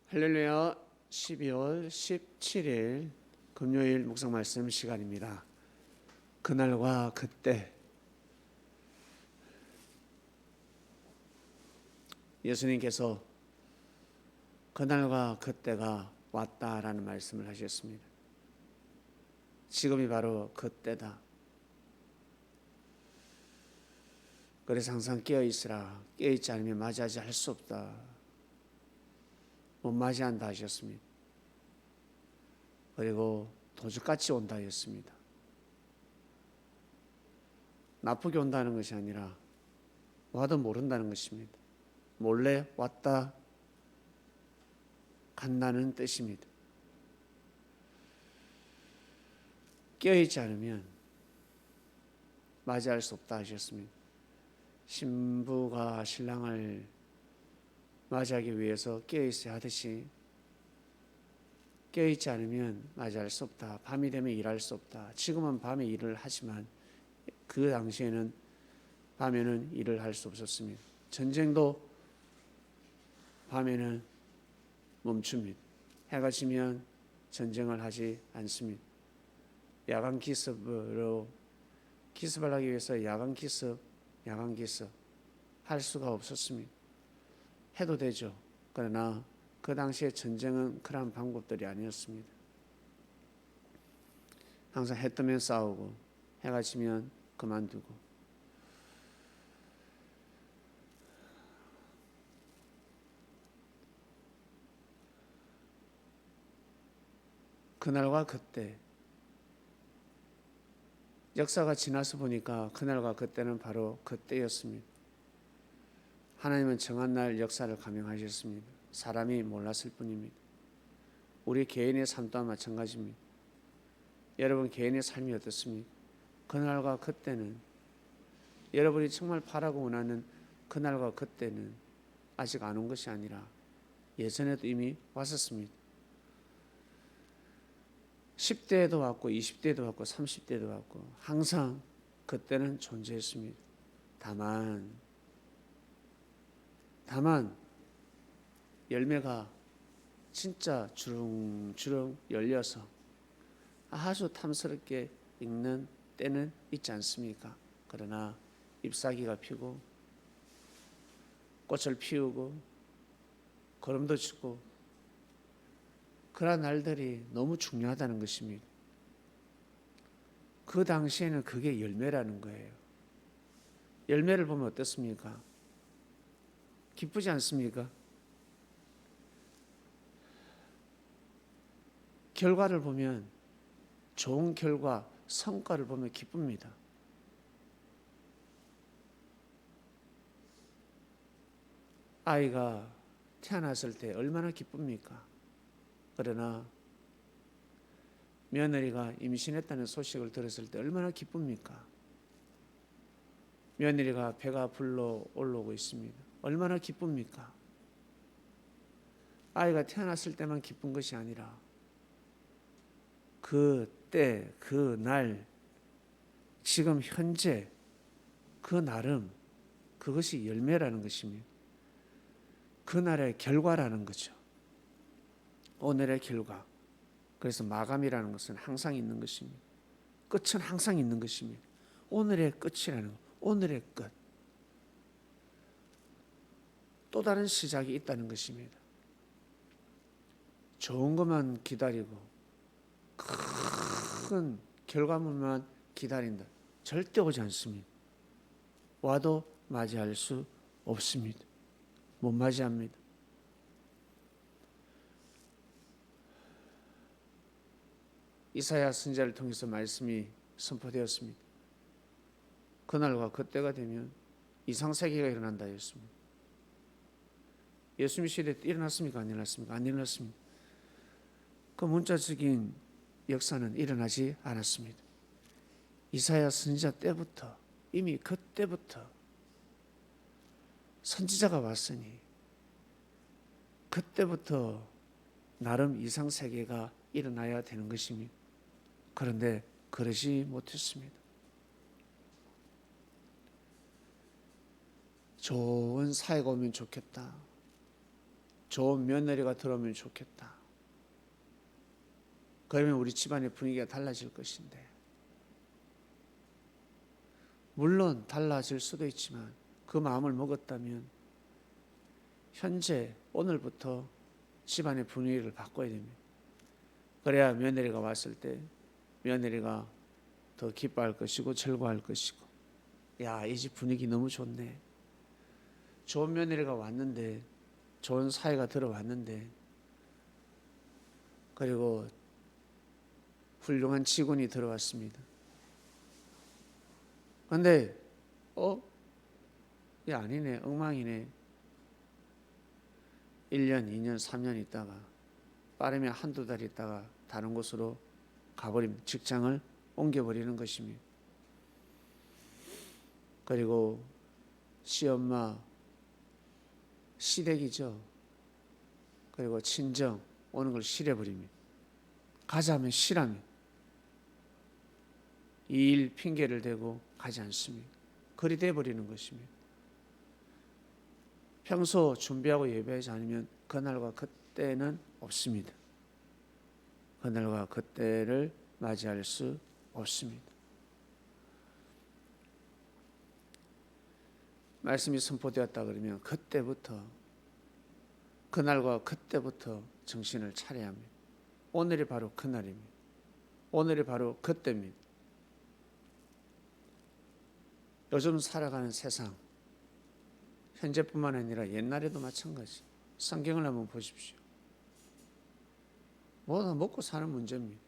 할렐루야. 12월 17일 금요일 묵상 말씀 시간입니다. 그날과 그때. 예수님께서 그날과 그때가 왔다라는 말씀을 하셨습니다. 지금이 바로 그때다. 그래서 항상 깨어있으라. 깨어있지 않으면 맞이하지 할 수 없다. 못 맞이한다 하셨습니다. 그리고 도둑같이 온다 하셨습니다. 나쁘게 온다는 것이 아니라 와도 모른다는 것입니다. 몰래 왔다 간다는 뜻입니다. 깨어있지 않으면 맞이할 수 없다 하셨습니다. 신부가 신랑을 맞이하기 위해서 깨어있어야 하듯이 깨어있지 않으면 맞이할 수 없다. 밤이 되면 일할 수 없다. 지금은 밤에 일을 하지만 그 당시에는 밤에는 일을 할 수 없었습니다. 전쟁도 밤에는 멈춥니다. 해가 지면 전쟁을 하지 않습니다. 야간 기습을 하기 위해서 야간 기습 할 수가 없었습니다. 해도 되죠. 그러나 그 당시에 전쟁은 그러한 방법들이 아니었습니다. 항상 해 뜨면 싸우고 해가 지면 그만두고. 그날과 그때, 역사가 지나서 보니까 그날과 그때는 바로 그때였습니다. 하나님은 정한 날 역사를 감행하셨습니다. 사람이 몰랐을 뿐입니다. 우리 개인의 삶 또한 마찬가지입니다. 여러분 개인의 삶이 어떻습니까? 그날과 그때는, 여러분이 정말 바라고 원하는 그날과 그때는 아직 안 온 것이 아니라 예전에도 이미 왔었습니다. 10대에도 왔고 20대에도 왔고 30대에도 왔고 항상 그때는 존재했습니다. 다만 열매가 진짜 주렁주렁 열려서 아주 탐스럽게 익는 때는 있지 않습니까? 그러나 잎사귀가 피고 꽃을 피우고 거름도 치고 그런 날들이 너무 중요하다는 것입니다. 그 당시에는 그게 열매라는 거예요. 열매를 보면 어떻습니까? 기쁘지 않습니까? 결과를 보면, 좋은 결과, 성과를 보면 기쁩니다. 아이가 태어났을 때 얼마나 기쁩니까? 그러나 며느리가 임신했다는 소식을 들었을 때 얼마나 기쁩니까? 며느리가 배가 불러 올라오고 있습니다. 얼마나 기쁩니까? 아이가 태어났을 때만 기쁜 것이 아니라 그 때, 그 날, 지금 현재 그 나름, 그것이 열매라는 것입니다. 그 날의 결과라는 거죠. 오늘의 결과. 그래서 마감이라는 것은 항상 있는 것입니다. 끝은 항상 있는 것입니다. 오늘의 끝이라는 것, 오늘의 끝. 또 다른 시작이 있다는 것입니다. 좋은 것만 기다리고 큰 결과물만 기다린다. 절대 오지 않습니다. 와도 맞이할 수 없습니다. 못 맞이합니다. 이사야 선지자를 통해서 말씀이 선포되었습니다. 그날과 그때가 되면 이상세계가 일어난다 했습니다. 예수님 시대 때 일어났습니까? 안 일어났습니까? 안 일어났습니다. 그 문자적인 역사는 일어나지 않았습니다. 이사야 선지자 때부터, 이미 그때부터 선지자가 왔으니 그때부터 나름 이상세계가 일어나야 되는 것입니다. 그런데 그러지 못했습니다. 좋은 사회가 오면 좋겠다. 좋은 며느리가 들어오면 좋겠다. 그러면 우리 집안의 분위기가 달라질 것인데, 물론 달라질 수도 있지만 그 마음을 먹었다면 현재 오늘부터 집안의 분위기를 바꿔야 됩니다. 그래야 며느리가 왔을 때 며느리가 더 기뻐할 것이고 즐거워할 것이고, 야, 이 집 분위기 너무 좋네. 좋은 며느리가 왔는데, 좋은 사이가 들어왔는데, 그리고 훌륭한 직원이 들어왔습니다. 근데 이게 아니네, 엉망이네. 1년, 2년, 3년 있다가 빠르면 한두 달 있다가 다른 곳으로 가버리면 직장을 옮겨버리는 것입니다. 그리고 시엄마, 시댁이죠. 그리고 친정 오는 걸 싫어버립니다. 가자면 싫어합니다. 이 일 핑계를 대고 가지 않습니다. 그리 돼버리는 것입니다. 평소 준비하고 예배하지 않으면 그날과 그때는 없습니다. 그날과 그때를 맞이할 수 없습니다. 말씀이 선포되었다 그러면 그때부터, 그날과 그때부터 정신을 차려야 합니다. 오늘이 바로 그날입니다. 오늘이 바로 그때입니다. 요즘 살아가는 세상, 현재뿐만 아니라 옛날에도 마찬가지. 성경을 한번 보십시오. 뭐다 먹고 사는 문제입니다.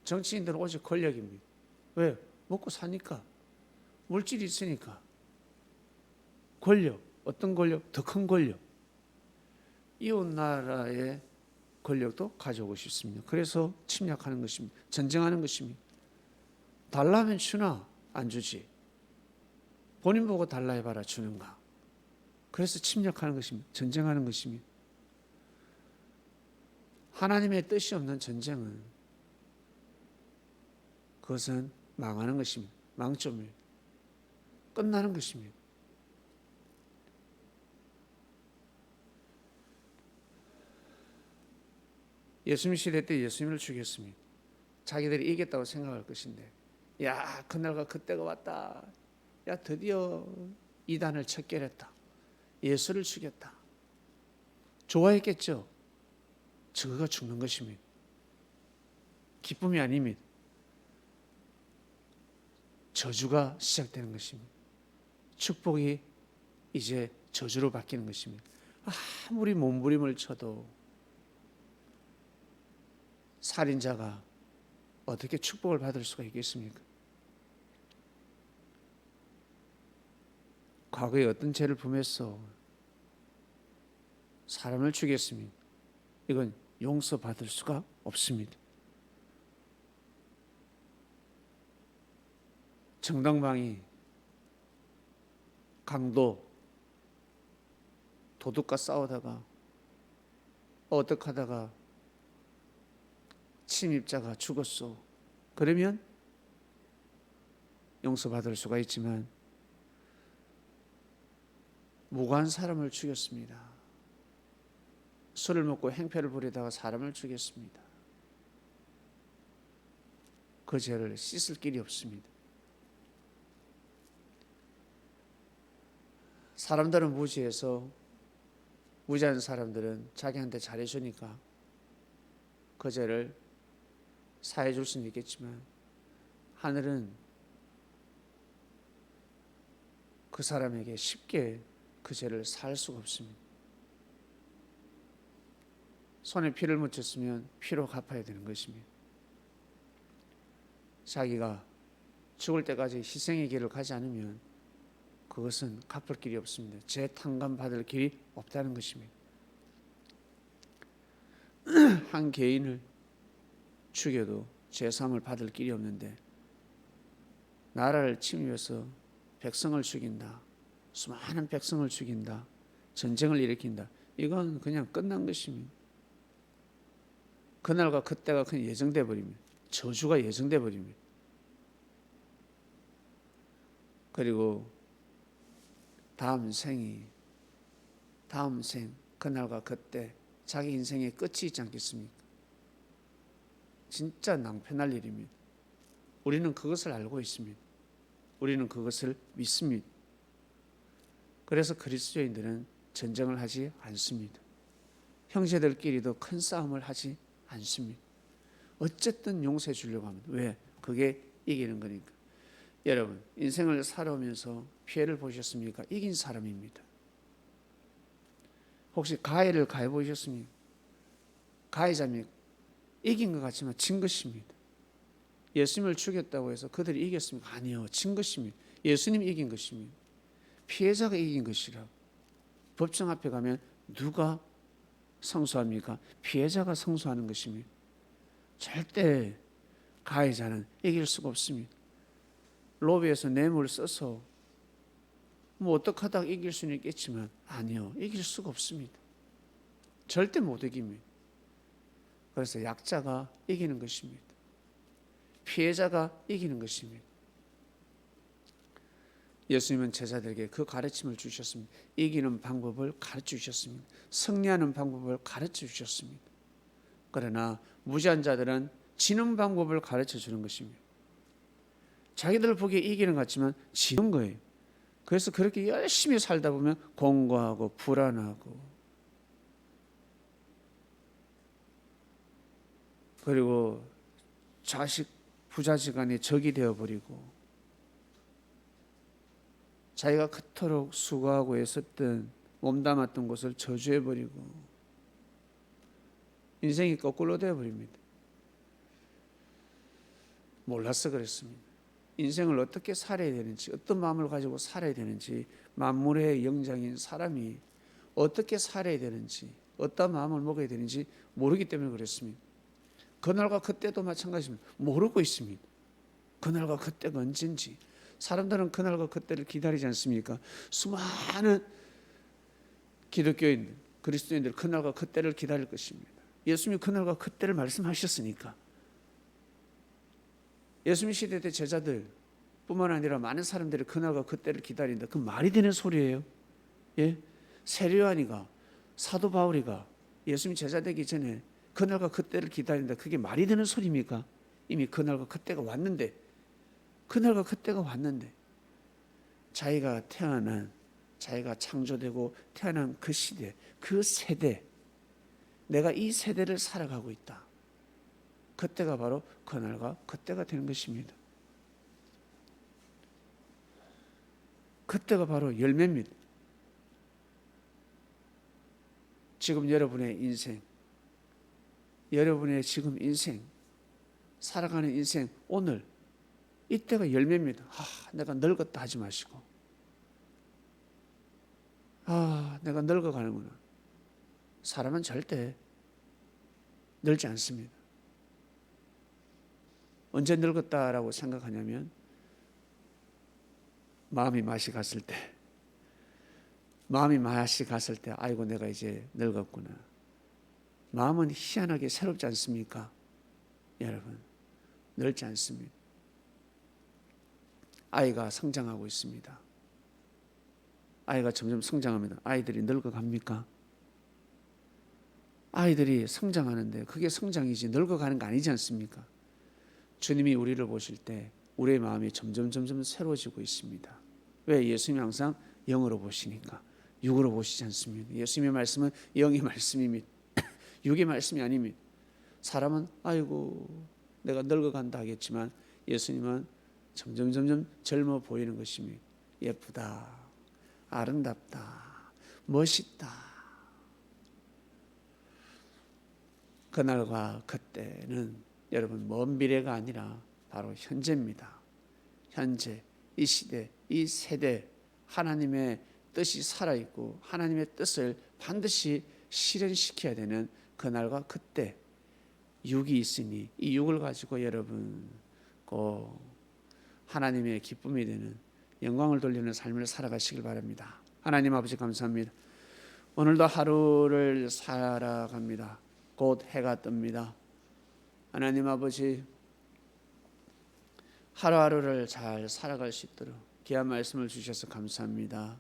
정치인들은 오직 권력입니다. 왜? 먹고 사니까. 물질이 있으니까. 권력, 어떤 권력? 더 큰 권력. 이웃 나라의 권력도 가져오고 싶습니다. 그래서 침략하는 것입니다. 전쟁하는 것입니다. 달라면 주나 안 주지. 본인 보고 달라 해봐라, 주는가. 그래서 침략하는 것입니다. 전쟁하는 것입니다. 하나님의 뜻이 없는 전쟁은, 그것은 망하는 것입니다. 망점이에요. 끝나는 것입니다. 예수님 시대 때 예수님을 죽였습니다. 자기들이 이겼다고 생각할 것인데, 야, 그날과 그때가 왔다. 야, 드디어 이단을 척결했다. 예수를 죽였다. 좋아했겠죠. 저거가 죽는 것입니다. 기쁨이 아닙니다. 저주가 시작되는 것입니다. 축복이 이제 저주로 바뀌는 것입니다. 아무리 몸부림을 쳐도 살인자가 어떻게 축복을 받을 수가 있겠습니까? 과거에 어떤 죄를 범했어 사람을 죽였습니다. 이건 용서받을 수가 없습니다. 정당방위, 강도, 도둑과 싸우다가 어떡하다가 침입자가 죽었어. 그러면 용서받을 수가 있지만, 무고한 사람을 죽였습니다. 술을 먹고 행패를 부리다가 사람을 죽였습니다. 그 죄를 씻을 길이 없습니다. 사람들은 무지해서, 무지한 사람들은 자기한테 잘해주니까 그 죄를 사해 줄 수는 있겠지만, 하늘은 그 사람에게 쉽게 그 죄를 사할 수가 없습니다. 손에 피를 묻혔으면 피로 갚아야 되는 것입니다. 자기가 죽을 때까지 희생의 길을 가지 않으면 그것은 갚을 길이 없습니다. 죄 탕감 받을 길이 없다는 것입니다. 한 개인을 죽여도 죄사함을 받을 길이 없는데, 나라를 침입해서 백성을 죽인다, 수많은 백성을 죽인다, 전쟁을 일으킨다, 이건 그냥 끝난 것입니다. 그날과 그때가 그냥 예정돼 버립니다. 저주가 예정돼 버립니다. 그리고 다음 생 그날과 그때 자기 인생의 끝이 있지 않겠습니까? 진짜 낭패날 일입니다. 우리는 그것을 알고 있습니다. 우리는 그것을 믿습니다. 그래서 그리스도인들은 전쟁을 하지 않습니다. 형제들끼리도 큰 싸움을 하지 않습니다. 어쨌든 용서해 주려고 합니다. 왜? 그게 이기는 거니까. 여러분, 인생을 살아오면서 피해를 보셨습니까? 이긴 사람입니다. 혹시 가해를 가해 보셨습니까? 가해자입니까? 이긴 것 같지만 진 것입니다. 예수님을 죽였다고 해서 그들이 이겼습니까? 아니요, 진 것입니다. 예수님이 이긴 것입니다. 피해자가 이긴 것이라. 법정 앞에 가면 누가 승소합니까? 피해자가 승소하는 것입니다. 절대 가해자는 이길 수가 없습니다. 로비에서 뇌물 써서 뭐 어떻게 하다가 이길 수는 있겠지만 아니요, 이길 수가 없습니다. 절대 못 이깁니다. 그래서 약자가 이기는 것입니다. 피해자가 이기는 것입니다. 예수님은 제자들에게 그 가르침을 주셨습니다. 이기는 방법을 가르쳐 주셨습니다. 승리하는 방법을 가르쳐 주셨습니다. 그러나 무지한 자들은 지는 방법을 가르쳐 주는 것입니다. 자기들 보기에 이기는 것 같지만 지는 거예요. 그래서 그렇게 열심히 살다 보면 공고하고 불안하고 그리고 자식 부자지간에 적이 되어버리고 자기가 그토록 수고하고 애썼던 몸담았던 것을 저주해버리고 인생이 거꾸로 되어버립니다. 몰라서 그랬습니다. 인생을 어떻게 살아야 되는지, 어떤 마음을 가지고 살아야 되는지, 만물의 영장인 사람이 어떻게 살아야 되는지, 어떤 마음을 먹어야 되는지 모르기 때문에 그랬습니다. 그날과 그때도 마찬가지입니다. 모르고 있습니다. 그날과 그때가 언젠지. 사람들은 그날과 그때를 기다리지 않습니까? 수많은 기독교인들, 그리스도인들 그날과 그때를 기다릴 것입니다. 예수님이 그날과 그때를 말씀하셨으니까. 예수님 시대 때 제자들 뿐만 아니라 많은 사람들이 그날과 그때를 기다린다. 그 말이 되는 소리예요. 예? 세례요한이가, 사도 바울이가 예수님 제자 되기 전에 그날과 그때를 기다린다. 그게 말이 되는 소리입니까? 이미 그날과 그때가 왔는데, 그날과 그때가 왔는데 자기가 태어난, 자기가 창조되고 태어난 그 시대, 그 세대, 내가 이 세대를 살아가고 있다. 그때가 바로 그날과 그때가 되는 것입니다. 그때가 바로 열매입니다. 지금 여러분의 인생, 여러분의 지금 인생, 살아가는 인생, 오늘 이때가 열매입니다. 내가 늙었다 하지 마시고, 내가 늙어가는구나. 사람은 절대 늙지 않습니다. 언제 늙었다라고 생각하냐면 마음이 맛이 갔을 때, 아이고 내가 이제 늙었구나. 마음은 희한하게 새롭지 않습니까? 여러분, 늙지 않습니다. 아이가 성장하고 있습니다. 아이가 점점 성장합니다. 아이들이 늙어갑니까? 아이들이 성장하는데 그게 성장이지 늙어가는 거 아니지 않습니까? 주님이 우리를 보실 때 우리의 마음이 점점 새로워지고 있습니다. 왜? 예수님이 항상 영으로 보시니까. 육으로 보시지 않습니다. 예수님의 말씀은 영의 말씀입니다. 육의 말씀이 아닙니다. 사람은 아이고 내가 늙어간다 하겠지만 예수님은 점점 젊어 보이는 것입니다. 예쁘다, 아름답다, 멋있다. 그날과 그때는 여러분 먼 미래가 아니라 바로 현재입니다. 현재, 이 시대, 이 세대 하나님의 뜻이 살아있고 하나님의 뜻을 반드시 실현시켜야 되는 그날과 그때 육이 있으니 이 육을 가지고 여러분 꼭 하나님의 기쁨이 되는 영광을 돌리는 삶을 살아가시길 바랍니다. 하나님 아버지 감사합니다. 오늘도 하루를 살아갑니다. 곧 해가 뜹니다. 하나님 아버지 하루하루를 잘 살아갈 수 있도록 귀한 말씀을 주셔서 감사합니다.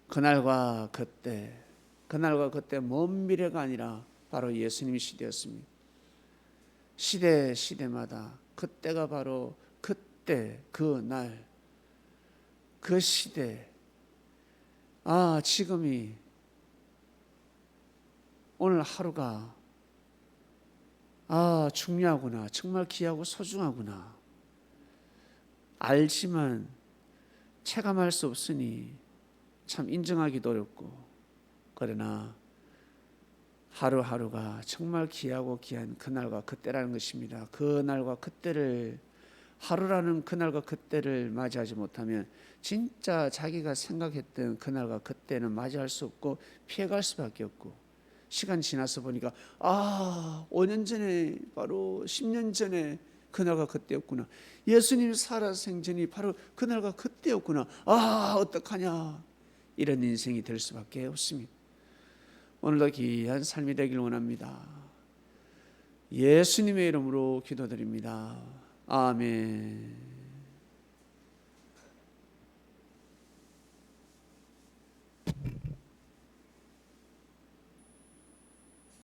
그날과 그때 그날과 그때 먼 미래가 아니라 바로 예수님의 시대였습니다. 시대마다 그때가 바로 그때 그 날 그 시대, 지금이 오늘 하루가 중요하구나, 정말 귀하고 소중하구나 알지만 체감할 수 없으니 참 인정하기도 어렵고, 그러나 하루하루가 정말 귀하고 귀한 그날과 그때라는 것입니다. 그날과 그때를, 하루라는 그날과 그때를 맞이하지 못하면 진짜 자기가 생각했던 그날과 그때는 맞이할 수 없고 피해갈 수밖에 없고, 시간 지나서 보니까 5년 전에, 바로 10년 전에 그날과 그때였구나, 예수님 살아생전이 바로 그날과 그때였구나, 어떡하냐, 이런 인생이 될 수밖에 없습니다. 오늘도 귀한 삶이 되길 원합니다. 예수님의 이름으로 기도드립니다. 아멘.